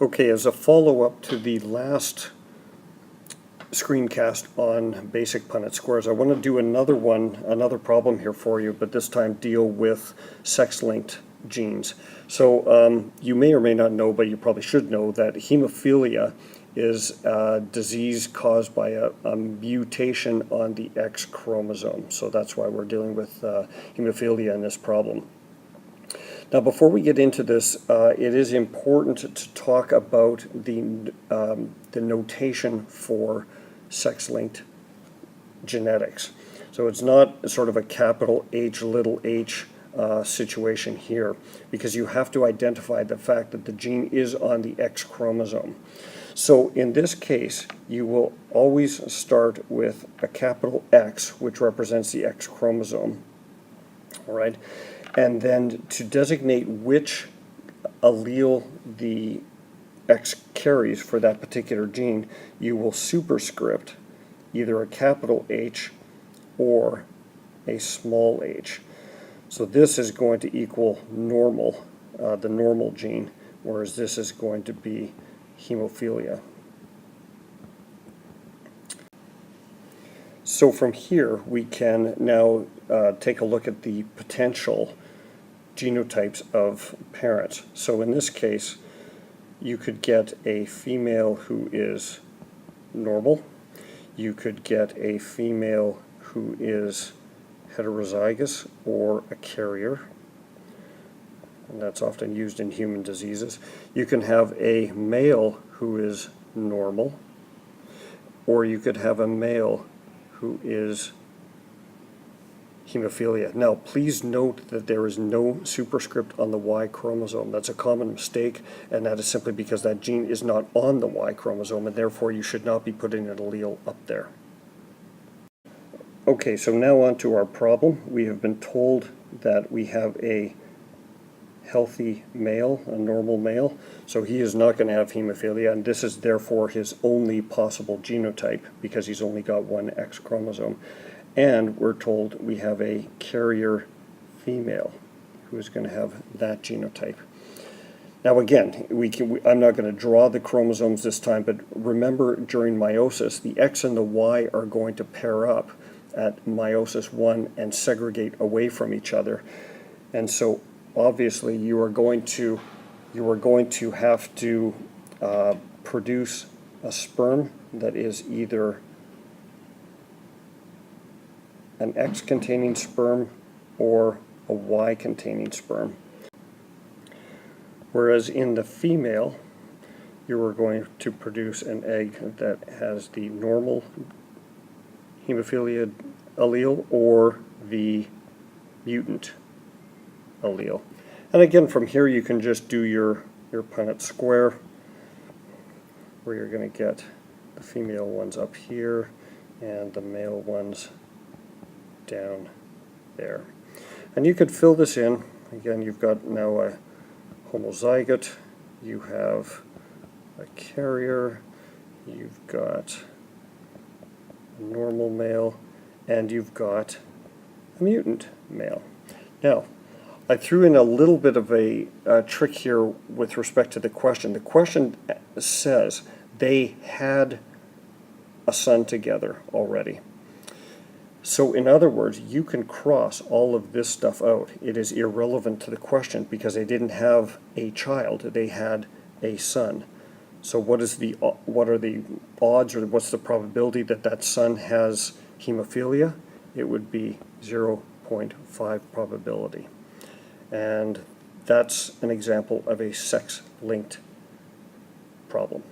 Okay, as a follow-up to the last screencast on basic Punnett squares, I want to do another problem here for you, but this time deal with sex-linked genes. So you may or may not know, but you probably should know, that hemophilia is a disease caused by a mutation on the X chromosome. So that's why we're dealing with hemophilia in this problem. Now, before we get into this, it is important to talk about the notation for sex-linked genetics. So it's not sort of a capital H, little h situation here, because you have to identify the fact that the gene is on the X chromosome. So in this case, you will always start with a capital X, which represents the X chromosome. All right. And then to designate which allele the X carries for that particular gene, you will superscript either a capital H or a small h. So this is going to equal normal, the normal gene, whereas this is going to be hemophilia. So from here we can now take a look at the potential genotypes of parents. So in this case, you could get a female who is normal. You could get a female who is heterozygous or a carrier, and that's often used in human diseases. You can have a male who is normal, or you could have a male who is hemophilia. Now, please note that there is no superscript on the Y chromosome. That's a common mistake, and that is simply because that gene is not on the Y chromosome, and therefore you should not be putting an allele up there. Okay, so now on to our problem. We have been told that we have a healthy male, a normal male, so he is not going to have hemophilia, and this is therefore his only possible genotype because he's only got one X chromosome. And we're told we have a carrier female who is going to have that genotype. Now again, I'm not going to draw the chromosomes this time, but remember during meiosis, the X and the Y are going to pair up at meiosis 1 and segregate away from each other. And so obviously you are going to have to produce a sperm that is either an X-containing sperm or a Y-containing sperm. Whereas in the female, you are going to produce an egg that has the normal hemophilia allele or the mutant allele. And again, from here you can just do your Punnett square, where you're going to get the female ones up here and the male ones down there. And you could fill this in. Again, you've got now a homozygote, you have a carrier, you've got a normal male, and you've got a mutant male. Now, I threw in a little bit of a trick here with respect to the question. The question says they had a son together already. So in other words, you can cross all of this stuff out. It is irrelevant to the question because they didn't have a child, they had a son. So what are the odds, or what's the probability that that son has hemophilia? It would be 0.5 probability. And that's an example of a sex-linked problem.